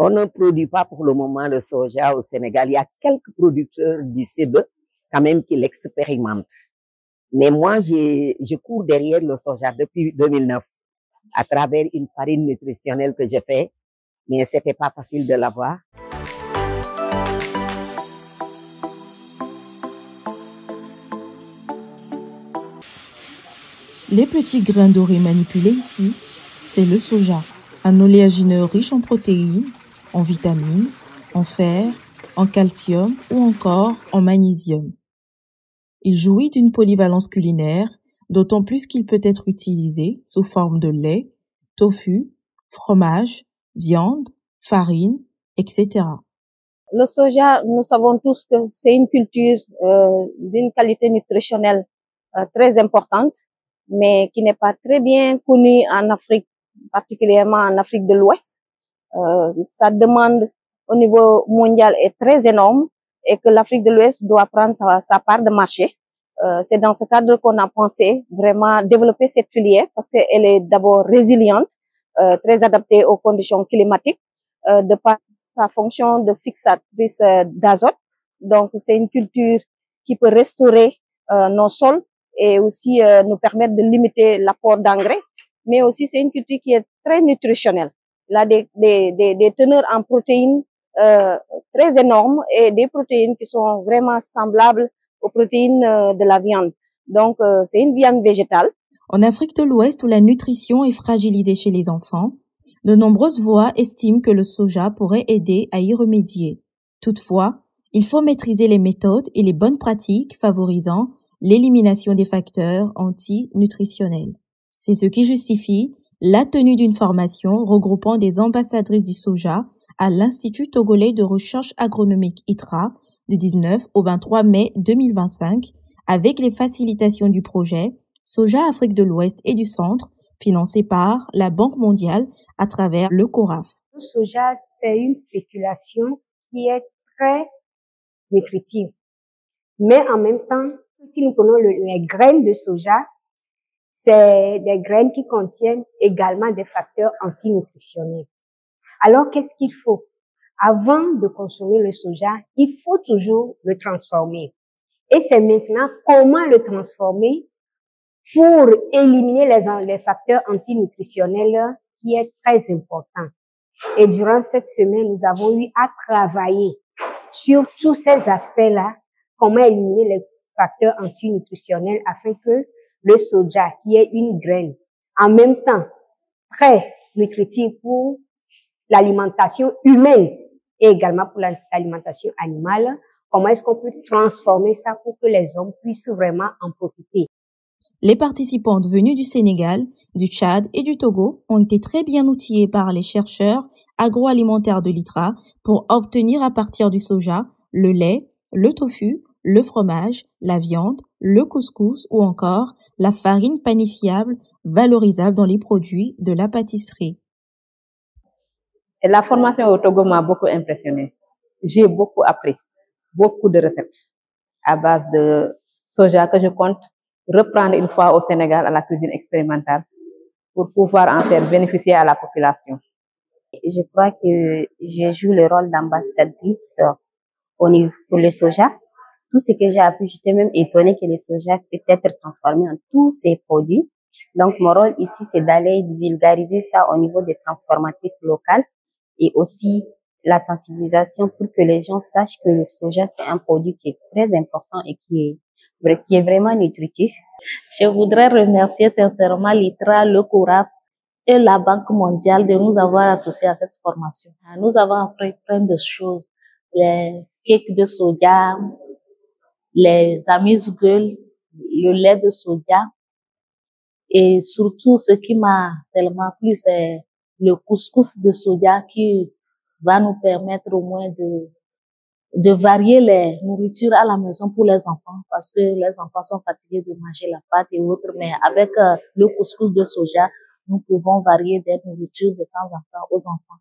On ne produit pas pour le moment le soja au Sénégal. Il y a quelques producteurs du Sud quand même qui l'expérimentent. Mais moi, je cours derrière le soja depuis 2009 à travers une farine nutritionnelle que j'ai fait, mais c'était pas facile de l'avoir. Les petits grains dorés manipulés ici, c'est le soja, un oléagineux riche en protéines, en vitamines, en fer, en calcium ou encore en magnésium. Il jouit d'une polyvalence culinaire, d'autant plus qu'il peut être utilisé sous forme de lait, tofu, fromage, viande, farine, etc. Le soja, nous savons tous que c'est une culture d'une qualité nutritionnelle très importante, mais qui n'est pas très bien connue en Afrique, particulièrement en Afrique de l'Ouest. Sa demande au niveau mondial est très énorme et que l'Afrique de l'Ouest doit prendre sa part de marché. C'est dans ce cadre qu'on a pensé vraiment développer cette filière parce qu'elle est d'abord résiliente, très adaptée aux conditions climatiques, de par sa fonction de fixatrice d'azote. Donc, c'est une culture qui peut restaurer nos sols et aussi nous permettre de limiter l'apport d'engrais. Mais aussi, c'est une culture qui est très nutritionnelle. Il a des teneurs en protéines très énormes et des protéines qui sont vraiment semblables aux protéines de la viande. Donc, c'est une viande végétale. En Afrique de l'Ouest, où la nutrition est fragilisée chez les enfants, de nombreuses voix estiment que le soja pourrait aider à y remédier. Toutefois, il faut maîtriser les méthodes et les bonnes pratiques favorisant l'élimination des facteurs antinutritionnels. C'est ce qui justifie la tenue d'une formation regroupant des ambassadrices du soja à l'Institut togolais de recherche agronomique ITRA du 19 au 23 mai 2025 avec les facilitations du projet Soja Afrique de l'Ouest et du Centre financé par la Banque mondiale à travers le CORAF. Le soja, c'est une spéculation qui est très nutritive. Mais en même temps, si nous prenons les graines de soja, c'est des graines qui contiennent également des facteurs antinutritionnels. Alors, qu'est-ce qu'il faut? Avant de consommer le soja, il faut toujours le transformer. Et c'est maintenant comment le transformer pour éliminer les facteurs antinutritionnels qui est très important. Et durant cette semaine, nous avons eu à travailler sur tous ces aspects-là, comment éliminer les facteurs antinutritionnels afin que le soja, qui est une graine, en même temps très nutritive pour l'alimentation humaine et également pour l'alimentation animale, comment est-ce qu'on peut transformer ça pour que les hommes puissent vraiment en profiter. Les participantes venues du Sénégal, du Tchad et du Togo ont été très bien outillées par les chercheurs agroalimentaires de l'ITRA pour obtenir à partir du soja le lait, le tofu, le fromage, la viande, le couscous ou encore la farine panifiable valorisable dans les produits de la pâtisserie. Et la formation au Togo m'a beaucoup impressionnée. J'ai beaucoup appris, beaucoup de recettes à base de soja que je compte reprendre une fois au Sénégal à la cuisine expérimentale pour pouvoir en faire bénéficier à la population. Je crois que je joue le rôle d'ambassadrice pour le soja. Tout ce que j'ai appris, j'étais même étonnée que le soja peut être transformé en tous ces produits. Donc, mon rôle ici, c'est d'aller vulgariser ça au niveau des transformatrices locales et aussi la sensibilisation pour que les gens sachent que le soja, c'est un produit qui est très important et qui est vraiment nutritif. Je voudrais remercier sincèrement l'ITRA, le CORAF et la Banque mondiale de nous avoir associés à cette formation. Nous avons appris plein de choses, les cakes de soja, les amuse-gueules, le lait de soja et surtout ce qui m'a tellement plu, c'est le couscous de soja qui va nous permettre au moins de varier les nourritures à la maison pour les enfants parce que les enfants sont fatigués de manger la pâte et autres, mais avec le couscous de soja, nous pouvons varier des nourritures de temps en temps aux enfants.